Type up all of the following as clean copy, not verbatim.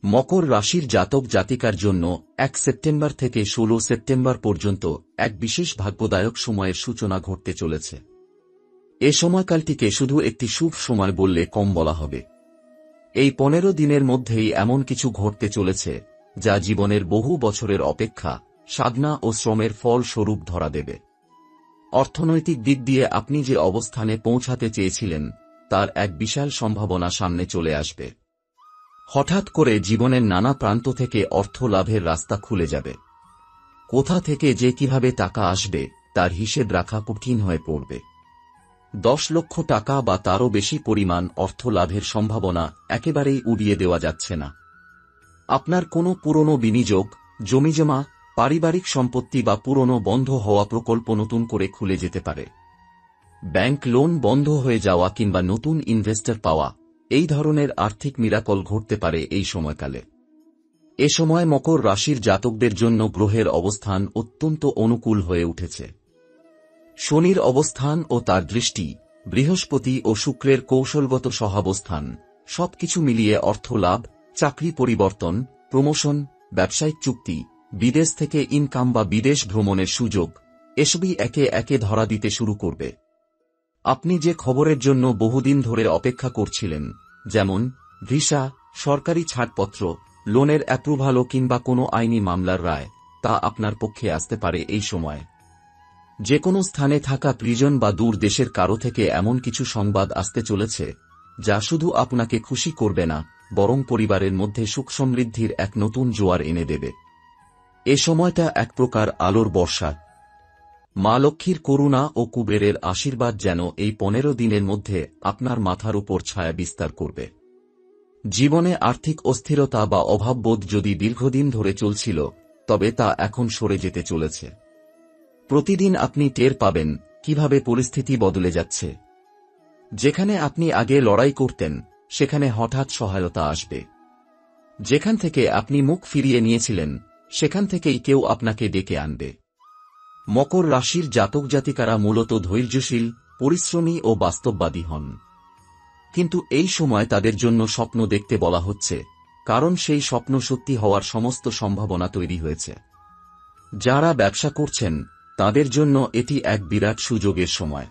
মকর রাশির জাতক জাতিকার জন্য 1 সেপ্টেম্বর থেকে 16 সেপ্টেম্বর পর্যন্ত এক বিশেষ ভাগ্যদায়ক সময়ের সূচনা ঘটতে চলেছে। এ সময়কালটিকে শুধু একটি শুভ সময় বললে কম বলা হবে। এই 15 দিনের মধ্যেই এমন কিছু ঘটতে চলেছে যা জীবনের বহু বছরের অপেক্ষা, সাধনা ও শ্রমের ফল স্বরূপ ধরা দেবে। অর্থনৈতিক দিক দিয়ে আপনি যে অবস্থানে পৌঁছাতে চেয়েছিলেন তার এক বিশাল সম্ভাবনা সামনে চলে আসবে। হঠাৎ করে জীবনের নানা প্রান্ত থেকে অর্থ লাভের রাস্তা খুলে যাবে। কোথা থেকে যে কিভাবে টাকা আসবে তার হিসেব রাখা কঠিন হয়ে পড়বে। 10 লক্ষ টাকা বা তারও বেশি পরিমাণ অর্থ লাভের সম্ভাবনা একেবারেই উড়িয়ে দেওয়া যাচ্ছে না। আপনার কোনো পুরনো বিনিয়োগ, জমিজমা, পারিবারিক সম্পত্তি বা পুরনো বন্ধ হওয়া প্রকল্প নতুন করে খুলে যেতে পারে। ব্যাংক লোন বন্ধ হয়ে যাওয়া কিংবা নতুন ইনভেস্টর পাওয়া, এই ধরনের আর্থিক মিরাকল ঘটতে পারে এই সময়কালে। এ সময় মকর রাশির জাতকদের জন্য গ্রহের অবস্থান অত্যন্ত অনুকূল হয়ে উঠেছে। শনির অবস্থান ও তার দৃষ্টি, বৃহস্পতি ও শুক্রের কৌশলগত সহাবস্থান, সবকিছু মিলিয়ে অর্থ লাভ, চাকরি পরিবর্তন, প্রমোশন, ব্যবসায়িক চুক্তি, বিদেশ থেকে ইনকাম বা বিদেশ ভ্রমণের সুযোগ, এসবই একে একে ধরা দিতে শুরু করবে। আপনি যে খবরের জন্য বহুদিন ধরে অপেক্ষা করছিলেন, যেমন ভিসা, সরকারি ছাড়পত্র, লোনের অ্যাপ্রুভালও কিংবা কোনো আইনি মামলার রায়, তা আপনার পক্ষে আসতে পারে এই সময়। যে কোনো স্থানে থাকা প্রিজন বা দূর দেশের কারো থেকে এমন কিছু সংবাদ আসতে চলেছে যা শুধু আপনাকে খুশি করবে না, বরং পরিবারের মধ্যে সুখ সমৃদ্ধির এক নতুন জোয়ার এনে দেবে। এ সময়টা এক প্রকার আলোর বর্ষা। মা লক্ষ্মীর করুণা ও কুবেরের আশীর্বাদ যেন এই 15 দিনের মধ্যে আপনার মাথার উপর ছায়া বিস্তার করবে। জীবনে আর্থিক অস্থিরতা বা অভাববোধ যদি দীর্ঘদিন ধরে চলছিল, তবে তা এখন সরে যেতে চলেছে। প্রতিদিন আপনি টের পাবেন কিভাবে পরিস্থিতি বদলে যাচ্ছে। যেখানে আপনি আগে লড়াই করতেন সেখানে হঠাৎ সহায়তা আসবে। যেখান থেকে আপনি মুখ ফিরিয়ে নিয়েছিলেন সেখান থেকেই কেউ আপনাকে ডেকে আনবে। মকর রাশির জাতক জাতিকারা মূলত ধৈর্যশীল, পরিশ্রমী ও বাস্তববাদী হন। কিন্তু এই সময় তাদের জন্য স্বপ্ন দেখতে বলা হচ্ছে, কারণ সেই স্বপ্ন সত্যি হওয়ার সমস্ত সম্ভাবনা তৈরি হয়েছে। যারা ব্যবসা করছেন তাদের জন্য এটি এক বিরাট সুযোগের সময়।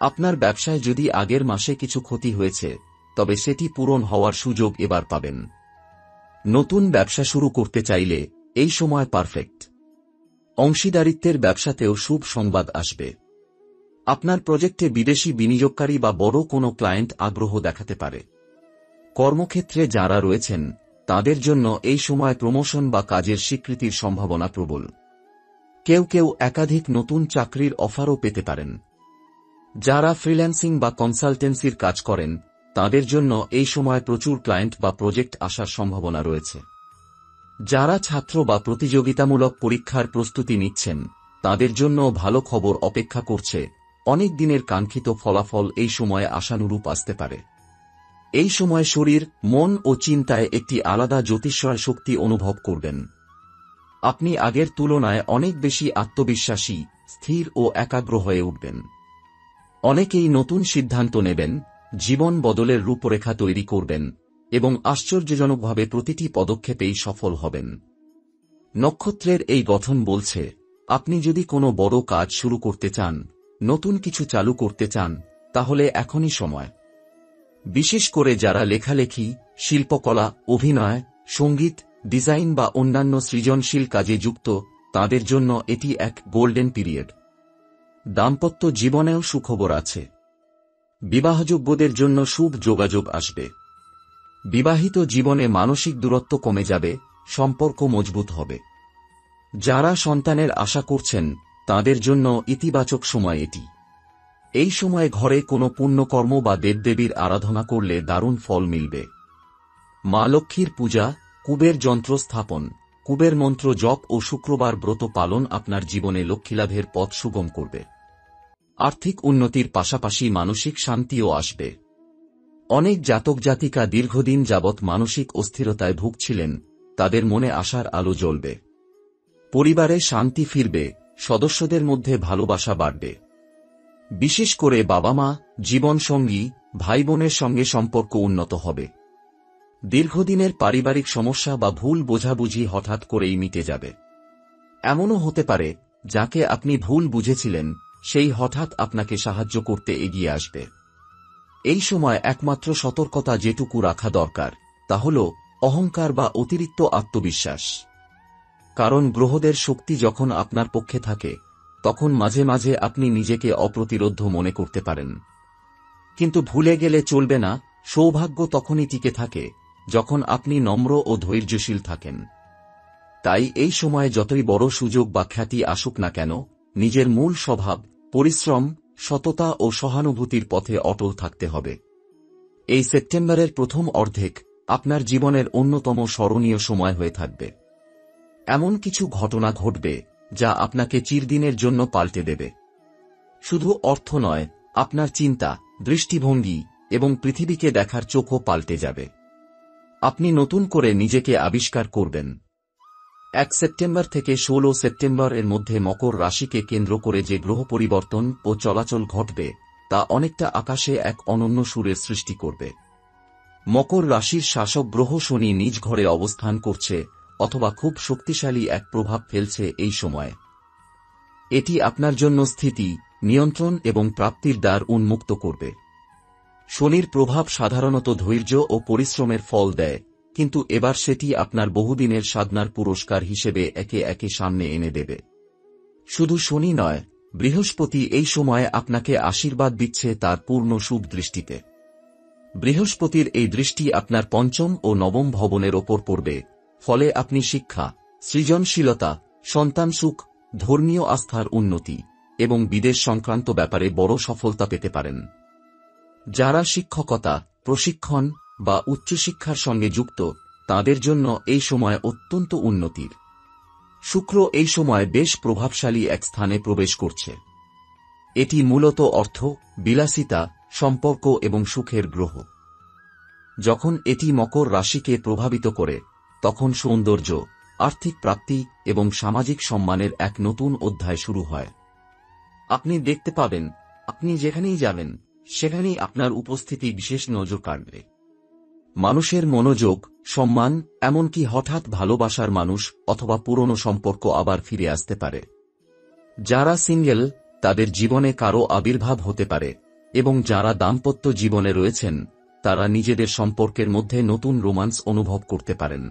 আপনার ব্যবসায় যদি আগের মাসে কিছু ক্ষতি হয়েছে, তবে সেটি পূরণ হওয়ার সুযোগ এবার পাবেন। নতুন ব্যবসা শুরু করতে চাইলে এই সময় পারফেক্ট। অংশীদারিত্বের ব্যবসাতেও শুভ সংবাদ আসবে। আপনার প্রজেক্টে বিদেশি বিনিয়োগকারী বা বড় কোনো ক্লায়েন্ট আগ্রহ দেখাতে পারে। কর্মক্ষেত্রে যারা রয়েছেন তাদের জন্য এই সময় প্রমোশন বা কাজের স্বীকৃতির সম্ভাবনা প্রবল। কেউ কেউ একাধিক নতুন চাকরির অফারও পেতে পারেন। যারা ফ্রিল্যান্সিং বা কনসালটেন্সির কাজ করেন তাদের জন্য এই সময় প্রচুর ক্লায়েন্ট বা প্রজেক্ট আসার সম্ভাবনা রয়েছে। যারা ছাত্র বা প্রতিযোগিতামূলক পরীক্ষার প্রস্তুতি নিচ্ছেন তাদের জন্য ভালো খবর অপেক্ষা করছে। অনেক দিনের কাঙ্ক্ষিত ফলাফল এই সময়ে আশানুরূপ আসতে পারে। এই সময় শরীর, মন ও চিন্তায় একটি আলাদা জ্যোতিষ্ময় শক্তি অনুভব করবেন। আপনি আগের তুলনায় অনেক বেশি আত্মবিশ্বাসী, স্থির ও একাগ্র হয়ে উঠবেন। অনেকেই নতুন সিদ্ধান্ত নেবেন, জীবন বদলের রূপরেখা তৈরি করবেন এবং আশ্চর্যজনকভাবে প্রতিটি পদক্ষেপেই সফল হবেন। নক্ষত্রের এই গঠন বলছে, আপনি যদি কোনো বড় কাজ শুরু করতে চান, নতুন কিছু চালু করতে চান, তাহলে এখনই সময়। বিশেষ করে যারা লেখালেখি, শিল্পকলা, অভিনয়, সঙ্গীত, ডিজাইন বা অন্যান্য সৃজনশীল কাজে যুক্ত, তাদের জন্য এটি এক গোল্ডেন পিরিয়ড। দাম্পত্য জীবনেও সুখবর আছে। বিবাহযোগ্যদের জন্য শুভ যোগাযোগ আসবে। বিবাহিত জীবনে মানসিক দূরত্ব কমে যাবে, সম্পর্ক মজবুত হবে। যারা সন্তানের আশা করছেন তাদের জন্য ইতিবাচক সময় এটি। এই সময়ে ঘরে কোনো পুণ্যকর্ম বা দেবদেবীর আরাধনা করলে দারুণ ফল মিলবে। মা লক্ষ্মীর পূজা, কুবের যন্ত্র স্থাপন, কুবের মন্ত্র জপ ও শুক্রবার ব্রত পালন আপনার জীবনে লক্ষ্মীলাভের পথ সুগম করবে। আর্থিক উন্নতির পাশাপাশি মানসিক শান্তিও আসবে। অনেক জাতক জাতিকা দীর্ঘদিন যাবৎ মানসিক অস্থিরতায় ভুগছিলেন, তাদের মনে আশার আলো জ্বলবে। পরিবারে শান্তি ফিরবে, সদস্যদের মধ্যে ভালোবাসা বাড়বে। বিশেষ করে বাবা মা, জীবনসঙ্গী, ভাই বোনের সঙ্গে সম্পর্ক উন্নত হবে। দীর্ঘদিনের পারিবারিক সমস্যা বা ভুল বোঝাবুঝি হঠাৎ করেই মিটে যাবে। এমনও হতে পারে যাকে আপনি ভুল বুঝেছিলেন সেই হঠাৎ আপনাকে সাহায্য করতে এগিয়ে আসবে। এই সময় একমাত্র সতর্কতা যেটুকু রাখা দরকার তা হল অহংকার বা অতিরিক্ত আত্মবিশ্বাস। কারণ গ্রহদের শক্তি যখন আপনার পক্ষে থাকে তখন মাঝে মাঝে আপনি নিজেকে অপ্রতিরোধ্য মনে করতে পারেন। কিন্তু ভুলে গেলে চলবে না, সৌভাগ্য তখনই টিকে থাকে যখন আপনি নম্র ও ধৈর্যশীল থাকেন। তাই এই সময়ে যতই বড় সুযোগ বা খ্যাতি আসুক না কেন, নিজের মূল স্বভাব, পরিশ্রম, সততা ও সহানুভূতির পথে অটল থাকতে হবে। এই সেপ্টেম্বরের প্রথম অর্ধেক আপনার জীবনের অন্যতম স্মরণীয় সময় হয়ে থাকবে। এমন কিছু ঘটনা ঘটবে যা আপনাকে চিরদিনের জন্য পাল্টে দেবে। শুধু অর্থ নয়, আপনার চিন্তা, দৃষ্টিভঙ্গি এবং পৃথিবীকে দেখার চোখও পাল্টে যাবে। আপনি নতুন করে নিজেকে আবিষ্কার করবেন। 1 সেপ্টেম্বর থেকে 16 সেপ্টেম্বর এর মধ্যে মকর রাশিকে কেন্দ্র করে যে গ্রহ পরিবর্তন ও চলাচল ঘটবে তা অনেকটা আকাশে এক অনন্য সুরের সৃষ্টি করবে। মকর রাশির শাসক গ্রহ শনি নিজ ঘরে অবস্থান করছে অথবা খুব শক্তিশালী এক প্রভাব ফেলছে এই সময়ে। এটি আপনার জন্য স্থিতি, নিয়ন্ত্রণ এবং প্রাপ্তির দ্বার উন্মুক্ত করবে। শনির প্রভাব সাধারণত ধৈর্য ও পরিশ্রমের ফল দেয়, কিন্তু এবার সেটি আপনার বহুদিনের সাধনার পুরস্কার হিসেবে একে একে সামনে এনে দেবে। শুধু শনি নয়, বৃহস্পতি এই সময়ে আপনাকে আশীর্বাদ দিচ্ছে তার পূর্ণ শুভ দৃষ্টিতে। বৃহস্পতির এই দৃষ্টি আপনার পঞ্চম ও নবম ভবনের ওপর পড়বে, ফলে আপনি শিক্ষা, সৃজনশীলতা, সন্তান সুখ, ধর্মীয় আস্থার উন্নতি এবং বিদেশ সংক্রান্ত ব্যাপারে বড় সফলতা পেতে পারেন। যারা শিক্ষকতা, প্রশিক্ষণ বা উচ্চশিক্ষার সঙ্গে যুক্ত তাদের জন্য এই সময় অত্যন্ত উন্নতির। শুক্র এই সময় বেশ প্রভাবশালী এক স্থানে প্রবেশ করছে। এটি মূলত অর্থ, বিলাসিতা, সম্পর্ক এবং সুখের গ্রহ। যখন এটি মকর রাশিকে প্রভাবিত করে তখন সৌন্দর্য, আর্থিক প্রাপ্তি এবং সামাজিক সম্মানের এক নতুন অধ্যায় শুরু হয়। আপনি দেখতে পাবেন আপনি যেখানেই যাবেন সেখানেই আপনার উপস্থিতি বিশেষ নজর কাড়বে। মানুষের মনোযোগ, সম্মান, এমনকি হঠাৎ ভালোবাসার মানুষ অথবা পুরনো সম্পর্ক আবার ফিরে আসতে পারে। যারা সিঙ্গেল তাদের জীবনে কারো আবির্ভাব হতে পারে এবং যারা দাম্পত্য জীবনে রয়েছেন তারা নিজেদের সম্পর্কের মধ্যে নতুন রোমান্স অনুভব করতে পারেন।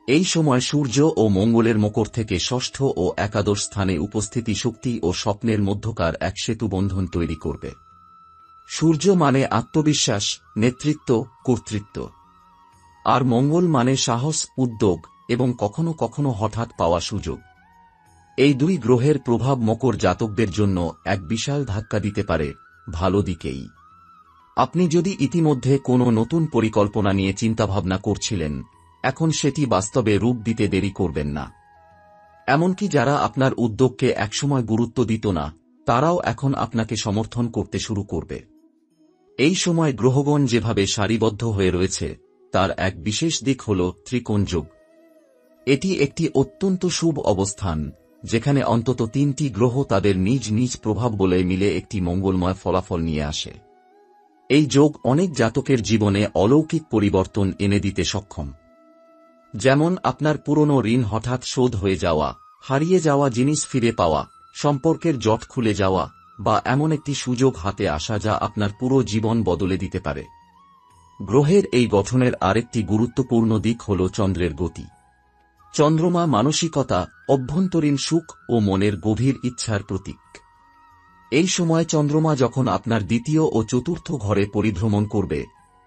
এই সময় সূর্য ও মঙ্গলের মকর থেকে ষষ্ঠ ও একাদশ স্থানে উপস্থিতি শক্তি ও স্বপ্নের মধ্যকার এক সেতু বন্ধন তৈরি করবে। সূর্য মানে আত্মবিশ্বাস, নেতৃত্ব, কর্তৃত্ব, আর মঙ্গল মানে সাহস, উদ্যোগ এবং কখনো কখনো হঠাৎ পাওয়া সুযোগ। এই দুই গ্রহের প্রভাব মকর জাতকদের জন্য এক বিশাল ধাক্কা দিতে পারে, ভালো দিকেই। আপনি যদি ইতিমধ্যে কোনো নতুন পরিকল্পনা নিয়ে চিন্তাভাবনা করছিলেন, এখন সেটি বাস্তবে রূপ দিতে দেরি করবেন না। এমনকি যারা আপনার উদ্যোগকে একসময় গুরুত্ব দিত না তারাও এখন আপনাকে সমর্থন করতে শুরু করবে। এই সময় গ্রহগণ যেভাবে সারিবদ্ধ হয়ে রয়েছে তার এক বিশেষ দিক হল ত্রিকোণ যোগ। এটি একটি অত্যন্ত শুভ অবস্থান যেখানে অন্তত 3টি গ্রহ তাদের নিজ নিজ প্রভাব বলে মিলে একটি মঙ্গলময় ফলাফল নিয়ে আসে। এই যোগ অনেক জাতকের জীবনে অলৌকিক পরিবর্তন এনে দিতে সক্ষম। যেমন আপনার পুরনো ঋণ হঠাৎ শোধ হয়ে যাওয়া, হারিয়ে যাওয়া জিনিস ফিরে পাওয়া, সম্পর্কের জট খুলে যাওয়া বা এমন একটি সুযোগ হাতে আসা যা আপনার পুরো জীবন বদলে দিতে পারে। গ্রহের এই গঠনের আরেকটি গুরুত্বপূর্ণ দিক হল চন্দ্রের গতি। চন্দ্রমা মানসিকতা, অভ্যন্তরীণ সুখ ও মনের গভীর ইচ্ছার প্রতীক। এই সময় চন্দ্রমা যখন আপনার দ্বিতীয় ও চতুর্থ ঘরে পরিভ্রমণ করবে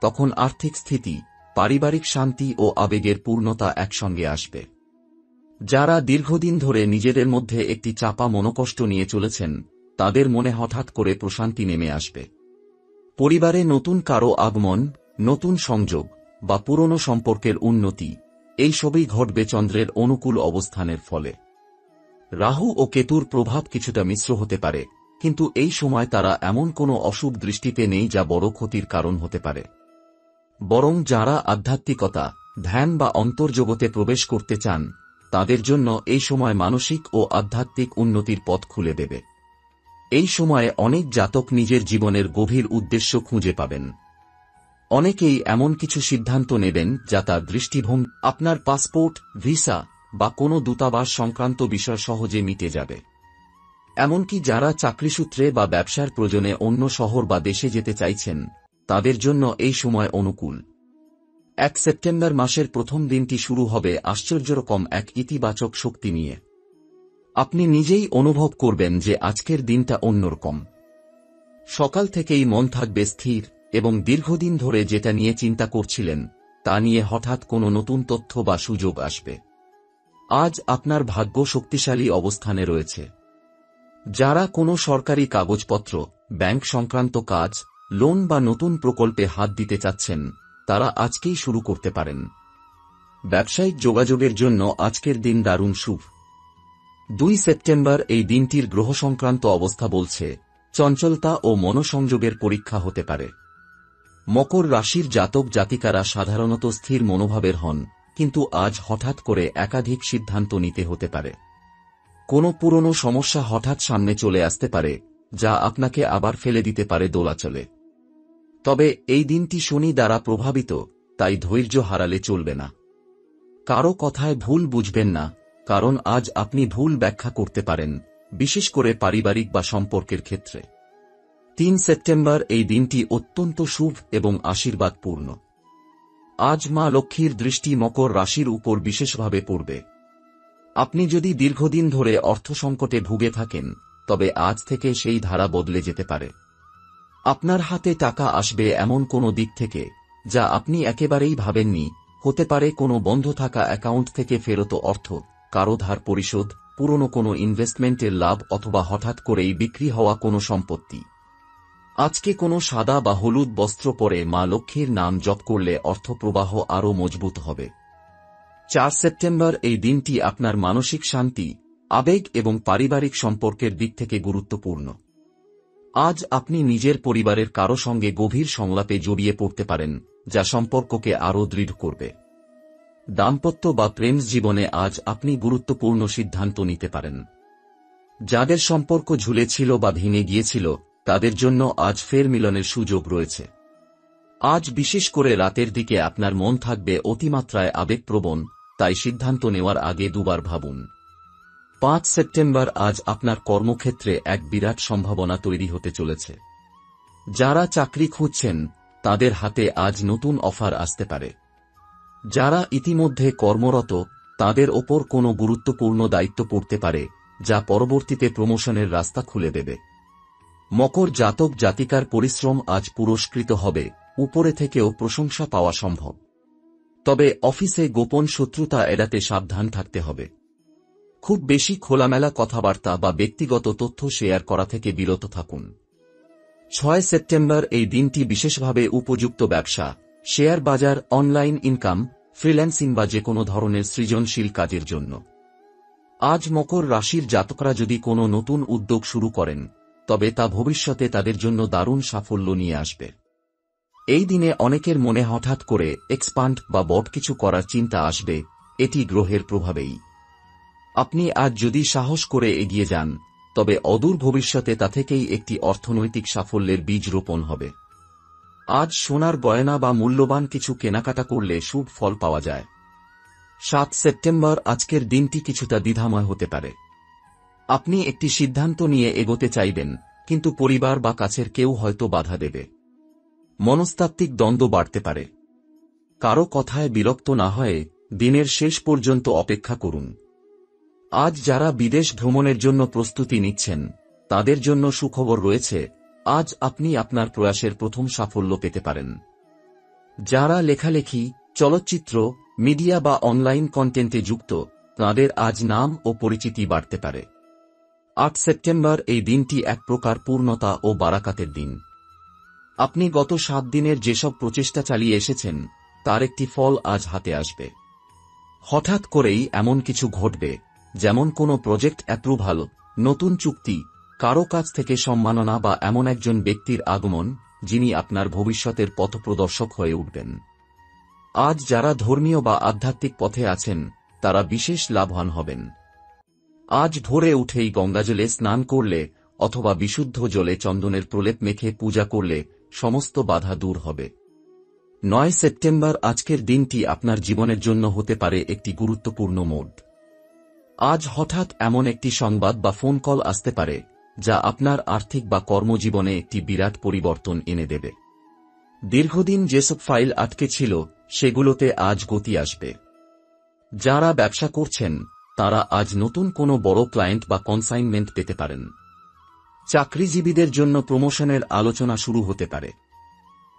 তখন আর্থিক স্থিতি, পারিবারিক শান্তি ও আবেগের পূর্ণতা একসঙ্গে আসবে। যারা দীর্ঘদিন ধরে নিজেদের মধ্যে একটি চাপা মনোকষ্ট নিয়ে চলেছেন তাদের মনে হঠাৎ করে প্রশান্তি নেমে আসবে। পরিবারে নতুন কারো আগমন, নতুন সংযোগ বা পুরনো সম্পর্কের উন্নতি, এই সবই ঘটবে চন্দ্রের অনুকূল অবস্থানের ফলে। রাহু ও কেতুর প্রভাব কিছুটা মিশ্র হতে পারে, কিন্তু এই সময় তারা এমন কোনো অশুভ দৃষ্টিতে নেই যা বড় ক্ষতির কারণ হতে পারে। বরং যারা আধ্যাত্মিকতা, ধ্যান বা অন্তর্জগতে প্রবেশ করতে চান তাদের জন্য এই সময় মানসিক ও আধ্যাত্মিক উন্নতির পথ খুলে দেবে। এই সময়ে অনেক জাতক নিজের জীবনের গভীর উদ্দেশ্য খুঁজে পাবেন। অনেকেই এমন কিছু সিদ্ধান্ত নেবেন যা তার দৃষ্টিভঙ্গি আপনার পাসপোর্ট, ভিসা বা কোনো দূতাবাস সংক্রান্ত বিষয় সহজে মিটে যাবে। এমনকি যারা চাকরিসূত্রে বা ব্যবসার প্রয়োজনে অন্য শহর বা দেশে যেতে চাইছেন, তাদের জন্য এই সময় অনুকূল। 1 সেপ্টেম্বর মাসের প্রথম দিনটি শুরু হবে আশ্চর্যরকম এক ইতিবাচক শক্তি নিয়ে। আপনি নিজেই অনুভব করবেন যে আজকের দিনটা অন্যরকম। সকাল থেকেই মন থাকবে স্থির এবং দীর্ঘদিন ধরে যেটা নিয়ে চিন্তা করছিলেন তা নিয়ে হঠাৎ কোনো নতুন তথ্য বা সুযোগ আসবে। আজ আপনার ভাগ্য শক্তিশালী অবস্থানে রয়েছে। যারা কোনো সরকারি কাগজপত্র, ব্যাংক সংক্রান্ত কাজ, লোন বা নতুন প্রকল্পে হাত দিতে চাচ্ছেন, তারা আজকেই শুরু করতে পারেন। ব্যবসায়িক যোগাযোগের জন্য আজকের দিন দারুণ শুভ। 2 সেপ্টেম্বর এই দিনটির গ্রহ সংক্রান্ত অবস্থা বলছে চঞ্চলতা ও মনোসংযোগের পরীক্ষা হতে পারে। মকর রাশির জাতক জাতিকারা সাধারণত স্থির মনোভাবের হন, কিন্তু আজ হঠাৎ করে একাধিক সিদ্ধান্ত নিতে হতে পারে। কোনো পুরনো সমস্যা হঠাৎ সামনে চলে আসতে পারে, যা আপনাকে আবার ফেলে দিতে পারে দোলাচলে। তবে এই দিনটি শনি দ্বারা প্রভাবিত, তাই ধৈর্য হারালে চলবে না। কারো কথায় ভুল বুঝবেন না, কারণ আজ আপনি ভুল ব্যাখ্যা করতে পারেন, বিশেষ করে পারিবারিক বা সম্পর্কের ক্ষেত্রে। 3 সেপ্টেম্বর এই দিনটি অত্যন্ত শুভ এবং আশীর্বাদপূর্ণ। আজ মা লক্ষ্মীর দৃষ্টি মকর রাশির উপর বিশেষভাবে পড়বে। আপনি যদি দীর্ঘদিন ধরে অর্থ সংকটে ভুগে থাকেন, তবে আজ থেকে সেই ধারা বদলে যেতে পারে। আপনার হাতে টাকা আসবে এমন কোনো দিক থেকে যা আপনি একেবারেই ভাবেননি। হতে পারে কোনো বন্ধ থাকা অ্যাকাউন্ট থেকে ফেরত অর্থ, কারো ধার পরিশোধ, পুরনো কোনো ইনভেস্টমেন্টের লাভ অথবা হঠাৎ করেই বিক্রি হওয়া কোনো সম্পত্তি। আজকে কোনো সাদা বা হলুদ বস্ত্র পরে মা লক্ষ্মীর নাম জপ করলে অর্থপ্রবাহ আরও মজবুত হবে। 4 সেপ্টেম্বর এই দিনটি আপনার মানসিক শান্তি, আবেগ এবং পারিবারিক সম্পর্কের দিক থেকে গুরুত্বপূর্ণ। আজ আপনি নিজের পরিবারের কারো সঙ্গে গভীর সংলাপে জড়িয়ে পড়তে পারেন, যা সম্পর্ককে আরও দৃঢ় করবে। দাম্পত্য বা প্রেম জীবনে আজ আপনি গুরুত্বপূর্ণ সিদ্ধান্ত নিতে পারেন। যাদের সম্পর্ক ঝুলে ছিল বা ভেঙে গিয়েছিল, তাদের জন্য আজ ফের মিলনের সুযোগ রয়েছে। আজ বিশেষ করে রাতের দিকে আপনার মন থাকবে অতিমাত্রায় আবেগপ্রবণ, তাই সিদ্ধান্ত নেওয়ার আগে দুবার ভাবুন। 5 সেপ্টেম্বর আজ আপনার কর্মক্ষেত্রে এক বিরাট সম্ভাবনা তৈরি হতে চলেছে। যারা চাকরি খুঁজছেন, তাদের হাতে আজ নতুন অফার আসতে পারে। যারা ইতিমধ্যে কর্মরত, তাদের ওপর কোনো গুরুত্বপূর্ণ দায়িত্ব পড়তে পারে, যা পরবর্তীতে প্রমোশনের রাস্তা খুলে দেবে। মকর জাতক জাতিকার পরিশ্রম আজ পুরস্কৃত হবে, উপরে থেকেও প্রশংসা পাওয়া সম্ভব। তবে অফিসে গোপন শত্রুতা এড়াতে সাবধান থাকতে হবে। খুব বেশি খোলামেলা কথাবার্তা বা ব্যক্তিগত তথ্য শেয়ার করা থেকে বিরত থাকুন। 6 সেপ্টেম্বর এই দিনটি বিশেষভাবে উপযুক্ত ব্যবসা, শেয়ার বাজার, অনলাইন ইনকাম, ফ্রিল্যান্সিং বা যে কোনো ধরনের সৃজনশীল কাজের জন্য। আজ মকর রাশির জাতকরা যদি কোনো নতুন উদ্যোগ শুরু করেন, তবে তা ভবিষ্যতে তাদের জন্য দারুণ সাফল্য নিয়ে আসবে। এই দিনে অনেকের মনে হঠাৎ করে এক্সপান্ড বা বড় কিছু করার চিন্তা আসবে, এটি গ্রহের প্রভাবেই। আপনি আজ যদি সাহস করে এগিয়ে যান, তবে অদূর ভবিষ্যতে তা থেকেই একটি অর্থনৈতিক সাফল্যের বীজ রোপণ হবে। আজ সোনার গয়না বা মূল্যবান কিছু কেনাকাটা করলে শুভ ফল পাওয়া যায়। 7 সেপ্টেম্বর আজকের দিনটি কিছুটা দ্বিধাময় হতে পারে। আপনি একটি সিদ্ধান্ত নিয়ে এগোতে চাইবেন, কিন্তু পরিবার বা কাছের কেউ হয়তো বাধা দেবে। মনস্তাত্ত্বিক দ্বন্দ্ব বাড়তে পারে। কারো কথায় বিরক্ত না হয়ে দিনের শেষ পর্যন্ত অপেক্ষা করুন। আজ যারা বিদেশ ভ্রমণের জন্য প্রস্তুতি নিচ্ছেন, তাদের জন্য সুখবর রয়েছে। আজ আপনি আপনার প্রয়াসের প্রথম সাফল্য পেতে পারেন। যারা লেখালেখি, চলচ্চিত্র, মিডিয়া বা অনলাইন কন্টেন্টে যুক্ত, তাদের আজ নাম ও পরিচিতি বাড়তে পারে। 8 সেপ্টেম্বর এই দিনটি এক প্রকার পূর্ণতা ও বারাকাতের দিন। আপনি গত 7 দিনের যেসব প্রচেষ্টা চালিয়ে এসেছেন, তার একটি ফল আজ হাতে আসবে। হঠাৎ করেই এমন কিছু ঘটবে, যেমন কোনো প্রজেক্ট অ্যাপ্রুভাল, নতুন চুক্তি, কারো কাছ থেকে সম্মাননা বা এমন একজন ব্যক্তির আগমন, যিনি আপনার ভবিষ্যতের পথপ্রদর্শক হয়ে উঠবেন। আজ যারা ধর্মীয় বা আধ্যাত্মিক পথে আছেন, তারা বিশেষ লাভবান হবেন। আজ ভোরে উঠেই গঙ্গাজলে স্নান করলে অথবা বিশুদ্ধ জলে চন্দনের প্রলেপ মেখে পূজা করলে সমস্ত বাধা দূর হবে। 9 সেপ্টেম্বর আজকের দিনটি আপনার জীবনের জন্য হতে পারে একটি গুরুত্বপূর্ণ মোড়। আজ হঠাৎ এমন একটি সংবাদ বা ফোন কল আসতে পারে যা আপনার আর্থিক বা কর্মজীবনে একটি বিরাট পরিবর্তন এনে দেবে। দীর্ঘদিন যেসব ফাইল আটকে ছিল সেগুলোতে আজ গতি আসবে। যারা ব্যবসা করছেন তারা আজ নতুন কোনো বড় ক্লায়েন্ট বা কনসাইনমেন্ট পেতে পারেন। চাকরিজীবীদের জন্য প্রমোশনের আলোচনা শুরু হতে পারে।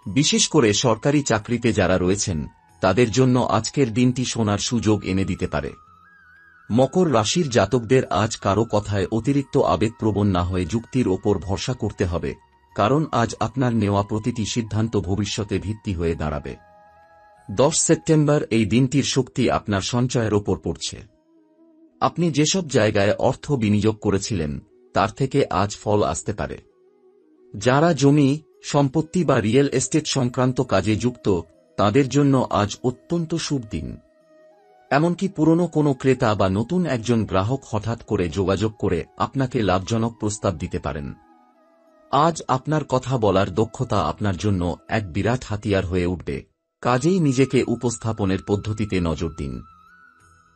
বিশেষ করে সরকারি চাকরিতে যারা রয়েছেন তাদের জন্য আজকের দিনটি সোনার সুযোগ এনে দিতে পারে। মকর রাশির জাতকদের আজ কারো কথায় অতিরিক্ত আবেগপ্রবণ না হয়ে যুক্তির ওপর ভরসা করতে হবে, কারণ আজ আপনার নেওয়া প্রতিটি সিদ্ধান্ত ভবিষ্যতে ভিত্তি হয়ে দাঁড়াবে। 10 সেপ্টেম্বর এই দিনটির শক্তি আপনার সঞ্চয়ের ওপর পড়ছে। আপনি যেসব জায়গায় অর্থ বিনিয়োগ করেছিলেন তার থেকে আজ ফল আসতে পারে। যারা জমি, সম্পত্তি বা রিয়েল এস্টেট সংক্রান্ত কাজে যুক্ত তাদের জন্য আজ অত্যন্ত শুভ দিন। এমনকি পুরনো কোনো ক্রেতা বা নতুন একজন গ্রাহক হঠাৎ করে যোগাযোগ করে আপনাকে লাভজনক প্রস্তাব দিতে পারেন। আজ আপনার কথা বলার দক্ষতা আপনার জন্য এক বিরাট হাতিয়ার হয়ে উঠবে, কাজেই নিজেকে উপস্থাপনের পদ্ধতিতে নজর দিন।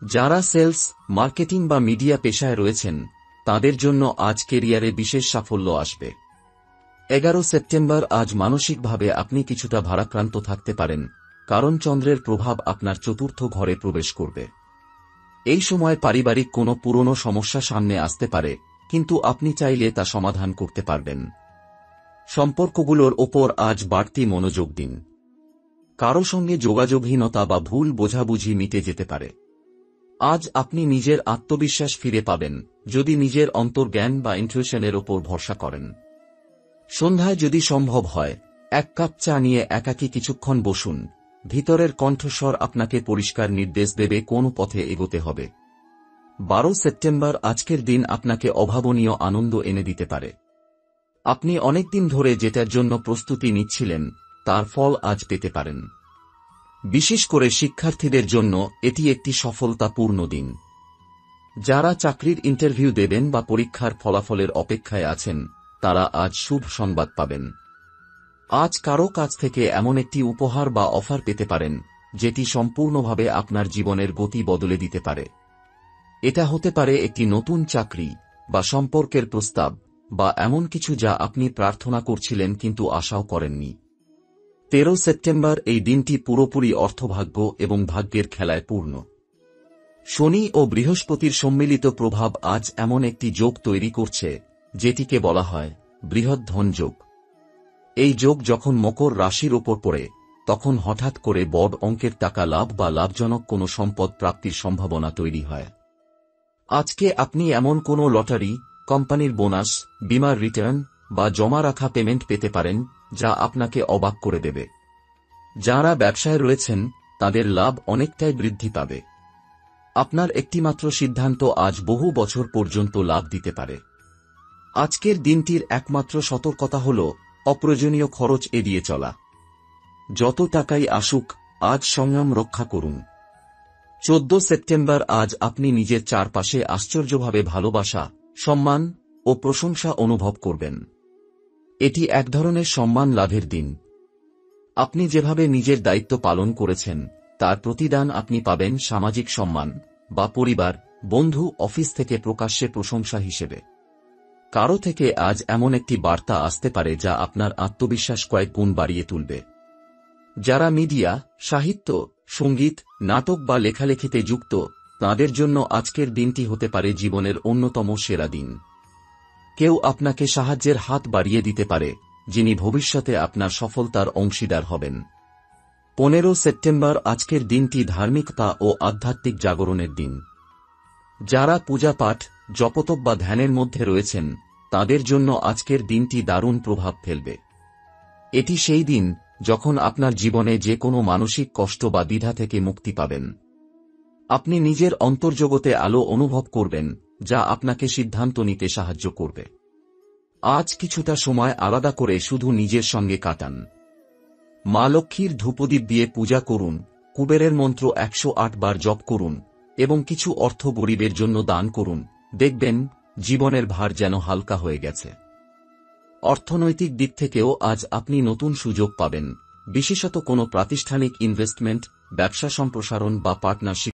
যারা সেলস, মার্কেটিং বা মিডিয়া পেশায় রয়েছেন তাদের জন্য আজ কেরিয়ারে বিশেষ সাফল্য আসবে। 11 সেপ্টেম্বর আজ মানসিকভাবে আপনি কিছুটা ভারাক্রান্ত থাকতে পারেন, কারণ চন্দ্রের প্রভাব আপনার চতুর্থ ঘরে প্রবেশ করবে। এই সময় পারিবারিক কোনো পুরনো সমস্যা সামনে আসতে পারে, কিন্তু আপনি চাইলে তা সমাধান করতে পারবেন। সম্পর্কগুলোর ওপর আজ বাড়তি মনোযোগ দিন। কারো সঙ্গে যোগাযোগহীনতা বা ভুল বোঝাবুঝি মিটে যেতে পারে। আজ আপনি নিজের আত্মবিশ্বাস ফিরে পাবেন যদি নিজের অন্তর্জ্ঞান বা ইনটিউশনের ওপর ভরসা করেন। সন্ধ্যায় যদি সম্ভব হয় এক কাপ চা নিয়ে একাকী কিছুক্ষণ বসুন, ভিতরের কণ্ঠস্বর আপনাকে পরিষ্কার নির্দেশ দেবে কোন পথে এগোতে হবে। 12 সেপ্টেম্বর আজকের দিন আপনাকে অভাবনীয় আনন্দ এনে দিতে পারে। আপনি অনেকদিন ধরে যেটার জন্য প্রস্তুতি নিচ্ছিলেন তার ফল আজ পেতে পারেন। বিশেষ করে শিক্ষার্থীদের জন্য এটি একটি সফলতাপূর্ণ দিন। যারা চাকরির ইন্টারভিউ দেবেন বা পরীক্ষার ফলাফলের অপেক্ষায় আছেন তারা আজ শুভ সংবাদ পাবেন। আজ কারো কাছ থেকে এমন একটি উপহার বা অফার পেতে পারেন যেটি সম্পূর্ণভাবে আপনার জীবনের গতি বদলে দিতে পারে। এটা হতে পারে একটি নতুন চাকরি বা সম্পর্কের প্রস্তাব বা এমন কিছু যা আপনি প্রার্থনা করছিলেন কিন্তু আশাও করেননি। 13 সেপ্টেম্বর এই দিনটি পুরোপুরি অর্থভাগ্য এবং ভাগ্যের খেলায় পূর্ণ। শনি ও বৃহস্পতির সম্মিলিত প্রভাব আজ এমন একটি যোগ তৈরি করছে যেটিকে বলা হয় বৃহৎ ধন যোগ। এই যোগ যখন মকর রাশির ওপর পড়ে তখন হঠাৎ করে বড় অঙ্কের টাকা লাভ বা লাভজনক কোনো সম্পদ প্রাপ্তির সম্ভাবনা তৈরি হয়। আজকে আপনি এমন কোনো লটারি, কোম্পানির বোনাস, বীমার রিটার্ন বা জমা রাখা পেমেন্ট পেতে পারেন যা আপনাকে অবাক করে দেবে। যারা ব্যবসায় রয়েছেন তাদের লাভ অনেকটাই বৃদ্ধি পাবে। আপনার একটিমাত্র সিদ্ধান্ত আজ বহু বছর পর্যন্ত লাভ দিতে পারে। আজকের দিনটির একমাত্র সতর্কতা হল অপ্রয়োজনীয় খরচ এড়িয়ে চলা। যত টাকাই আসুক আজ সংযম রক্ষা করুন। 14 সেপ্টেম্বর আজ আপনি নিজের চারপাশে আশ্চর্যভাবে ভালোবাসা, সম্মান ও প্রশংসা অনুভব করবেন। এটি এক ধরনের সম্মান লাভের দিন। আপনি যেভাবে নিজের দায়িত্ব পালন করেছেন তার প্রতিদান আপনি পাবেন সামাজিক সম্মান বা পরিবার, বন্ধু, অফিস থেকে প্রকাশ্যে প্রশংসা হিসেবে। কারো থেকে আজ এমন একটি বার্তা আসতে পারে যা আপনার আত্মবিশ্বাস কয়েক গুণ বাড়িয়ে তুলবে। যারা মিডিয়া, সাহিত্য, সঙ্গীত, নাটক বা লেখালেখিতে যুক্ত তাদের জন্য আজকের দিনটি হতে পারে জীবনের অন্যতম সেরা দিন। কেউ আপনাকে সাহায্যের হাত বাড়িয়ে দিতে পারে যিনি ভবিষ্যতে আপনার সফলতার অংশীদার হবেন। 15 সেপ্টেম্বর আজকের দিনটি ধার্মিকতা ও আধ্যাত্মিক জাগরণের দিন। যারা পূজাপাঠ, জপতপ বা ধ্যানের মধ্যে রয়েছেন তাদের জন্য আজকের দিনটি দারুণ প্রভাব ফেলবে। এটি সেই দিন যখন আপনার জীবনে যে কোনো মানসিক কষ্ট বা দ্বিধা থেকে মুক্তি পাবেন। আপনি নিজের অন্তর্জগতে আলো অনুভব করবেন যা আপনাকে সিদ্ধান্ত নিতে সাহায্য করবে। আজ কিছুটা সময় আলাদা করে শুধু নিজের সঙ্গে কাটান। মা লক্ষ্মীর ধূপদীপ দিয়ে পূজা করুন, কুবেরের মন্ত্র 108 বার জপ করুন এবং কিছু অর্থ গরিবের জন্য দান করুন। দেখবেন জীবনের ভার যেন হালকা হয়ে গেছে। অর্থনৈতিক দিক থেকেও আজ আপনি নতুন সুযোগ পাবেন, বিশেষত কোনো প্রাতিষ্ঠানিক ইনভেস্টমেন্ট, ব্যবসা সম্প্রসারণ বা পার্টনারশিপ